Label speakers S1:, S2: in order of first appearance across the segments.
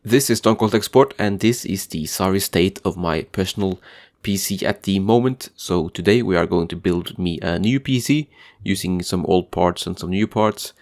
S1: This is Stone Cold Export, and this is the sorry state of my personal PC at the moment. So today we are going to build me a new PC using some old parts and some new parts,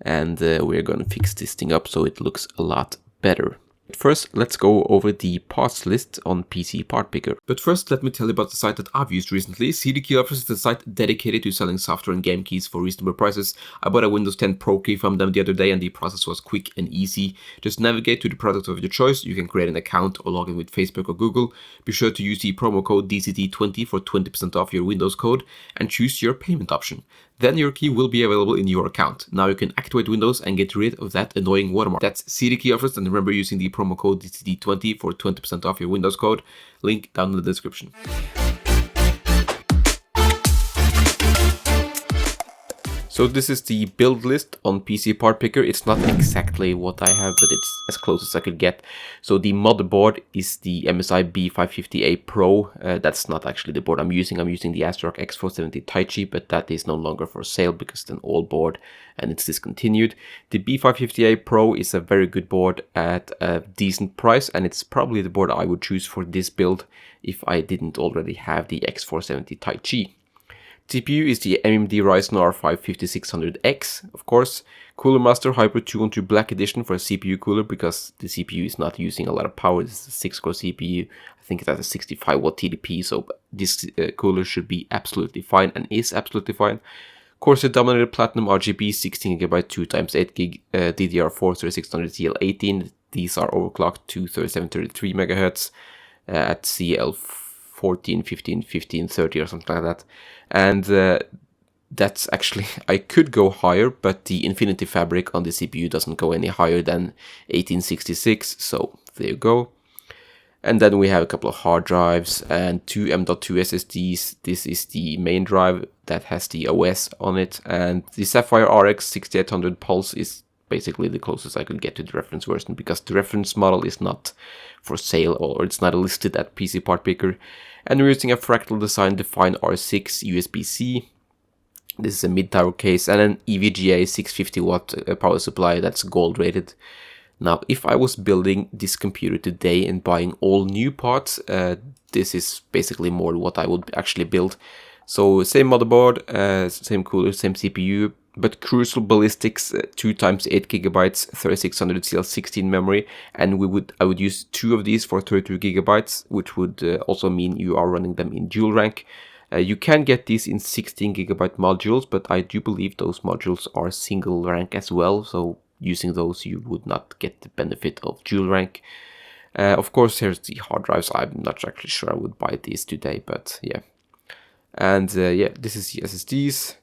S1: and we're going to fix this thing up so it looks a lot better. First, let's go over the parts list on PC Part Picker. But first, let me tell you about the site that I've used recently. CD Key Offers is a site dedicated to selling software and game keys for reasonable prices. I bought a Windows 10 Pro key from them the other day, and the process was quick and easy. Just navigate to the product of your choice. You can create an account or log in with Facebook or Google. Be sure to use the promo code DCT20 for 20% off your Windows code, and choose your payment option. Then your key will be available in your account. Now you can activate Windows and get rid of that annoying watermark. That's CD Key Offers, and remember using the promo code DCT20 for 20% off your Windows code. Link down in the description. So this is the build list on PC Part Picker. It's not exactly what I have, but it's as close as I could get. So the motherboard is the MSI B550A Pro. That's not actually the board I'm using. I'm using the ASRock X470 Taichi, but that is no longer for sale because it's an old board and it's discontinued. The B550A Pro is a very good board at a decent price, and it's probably the board I would choose for this build if I didn't already have the X470 Taichi. CPU is the AMD Ryzen R5 5600X, of course. Cooler Master Hybrid 212 Black Edition for a CPU cooler because the CPU is not using a lot of power. This is a 6-core CPU. I think it has a 65 watt TDP, so this cooler should be absolutely fine and is absolutely fine. Corsair Dominator Platinum RGB 16GB 2x8GB DDR4 3600 TL18. These are overclocked to 3733 MHz at CL 14, 15, 15, 30 or something like that. And that's actually, I could go higher, but the Infinity Fabric on the CPU doesn't go any higher than 1866, so there you go. And then we have a couple of hard drives and two M.2 SSDs. This is the main drive that has the OS on it, and the Sapphire RX 6800 Pulse is basically the closest I could get to the reference version because the reference model is not for sale or it's not listed at PC Part Picker. And we're using a Fractal Design Define R6 USB-C. This is a mid-tower case and an EVGA 650 watt power supply that's gold rated. Now, if I was building this computer today and buying all new parts, this is basically more what I would actually build. So same motherboard, same cooler, same CPU, but Crucial Ballistics 2x8GB 3600 CL16 memory, and I would use 2 of these for 32GB, which would also mean you are running them in dual rank. You can get these in 16GB modules, but I do believe those modules are single rank as well, so using those you would not get the benefit of dual rank. Of course, here's the hard drives. I'm not actually sure I would buy these today, but yeah. And yeah, this is the SSDs.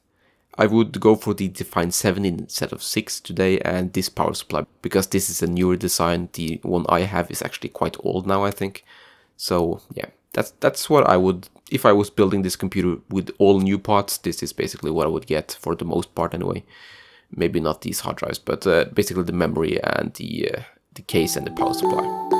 S1: I would go for the Define 7 instead of 6 today, and this power supply, because this is a newer design. The one I have is actually quite old now, I think. So yeah, that's what I would, if I was building this computer with all new parts, this is basically what I would get for the most part anyway. Maybe not these hard drives, but basically the memory and the case and the power supply.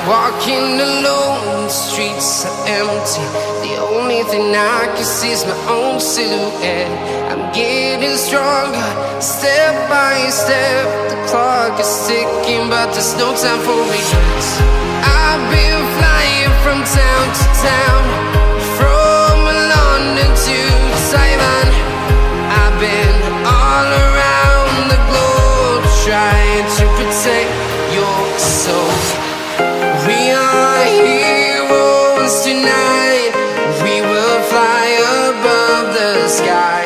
S2: Walking alone, the streets are empty. The only thing I can see is my own silhouette. I'm getting stronger, step by step. The clock is ticking, but there's no time for regrets. I've been flying from town to town, from London to Taiwan. I've been all around the globe, trying to protect your soul. We are heroes tonight. We will fly above the sky.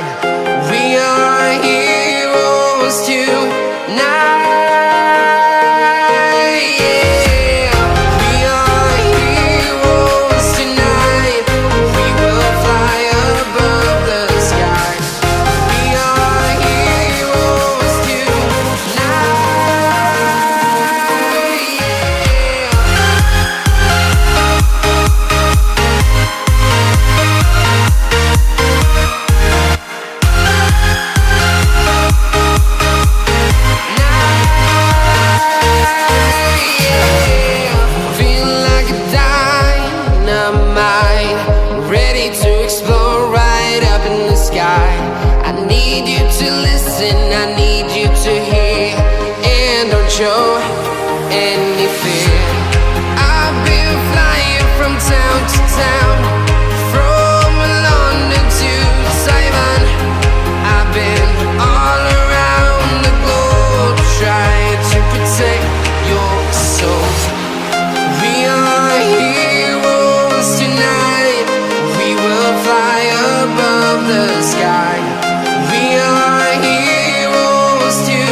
S2: We are heroes tonight. Yeah. We are heroes tonight. We will fly above the sky. We are heroes tonight. Show any fear. I've been flying from town to town, from London to Taiwan. I've been all around the globe, trying to protect your soul. We are heroes tonight. We will fly above the sky. We are heroes tonight.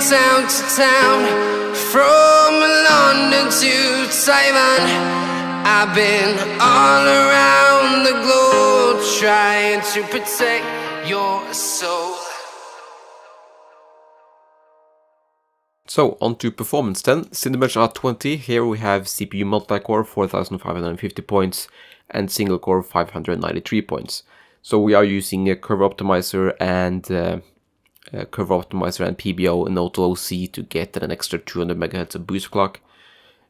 S2: Town to town, from London to Taiwan. I've been all around the globe, trying to protect your soul.
S1: So, on to performance then. Cinebench R20, here we have CPU multi-core 4550 points and single core 593 points. So we are using a curve optimizer and PBO and Auto OC to get an extra 200 MHz of boost clock,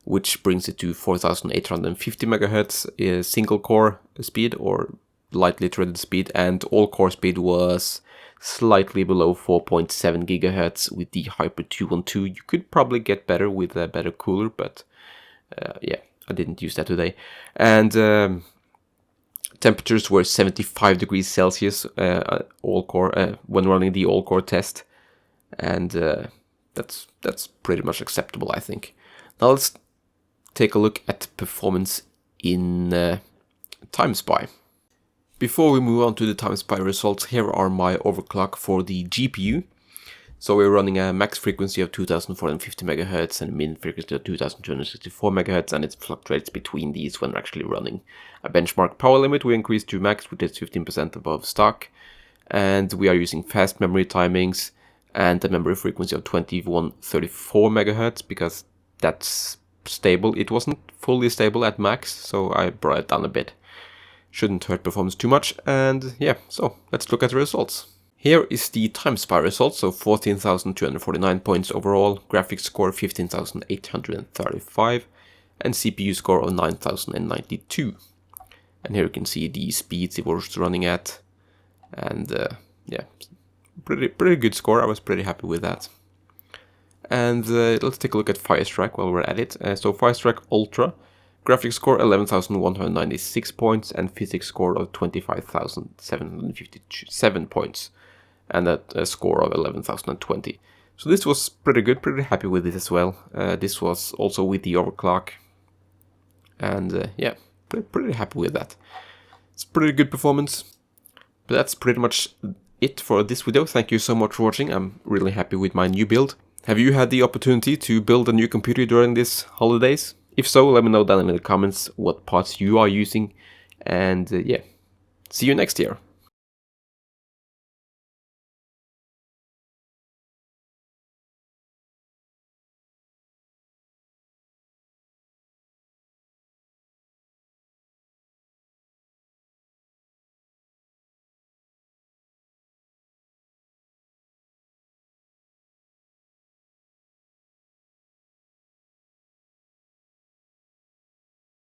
S1: which brings it to 4850 MHz single core speed or lightly threaded speed, and all core speed was slightly below 4.7 GHz with the Hyper 212. You could probably get better with a better cooler, but yeah, I didn't use that today. And temperatures were 75 degrees Celsius all core when running the all core test, and that's pretty much acceptable, I think. Now let's take a look at performance in TimeSpy. Before we move on to the TimeSpy results, here are my overclock for the GPU. So we're running a max frequency of 2450 MHz and a min frequency of 2264 MHz, and it fluctuates between these when we're actually running. A benchmark power limit we increased to max, which is 15% above stock, and we are using fast memory timings and a memory frequency of 2134 MHz because that's stable. It wasn't fully stable at max, so I brought it down a bit. Shouldn't hurt performance too much, and yeah, so let's look at the results. Here is the TimeSpy results, so 14,249 points overall, graphics score 15,835, and CPU score of 9,092. And here you can see the speeds it was running at, and yeah, pretty good score. I was pretty happy with that. And let's take a look at Firestrike while we're at it. So Firestrike Ultra, graphics score 11,196 points and physics score of 25,757 points, and a score of 11,020. So this was pretty good, pretty happy with it as well. This was also with the overclock, and yeah, pretty happy with that. It's pretty good performance. But that's pretty much it for this video. Thank you so much for watching. I'm really happy with my new build. Have you had the opportunity to build a new computer during these holidays? If so, let me know down in the comments what parts you are using. And yeah, see you next year.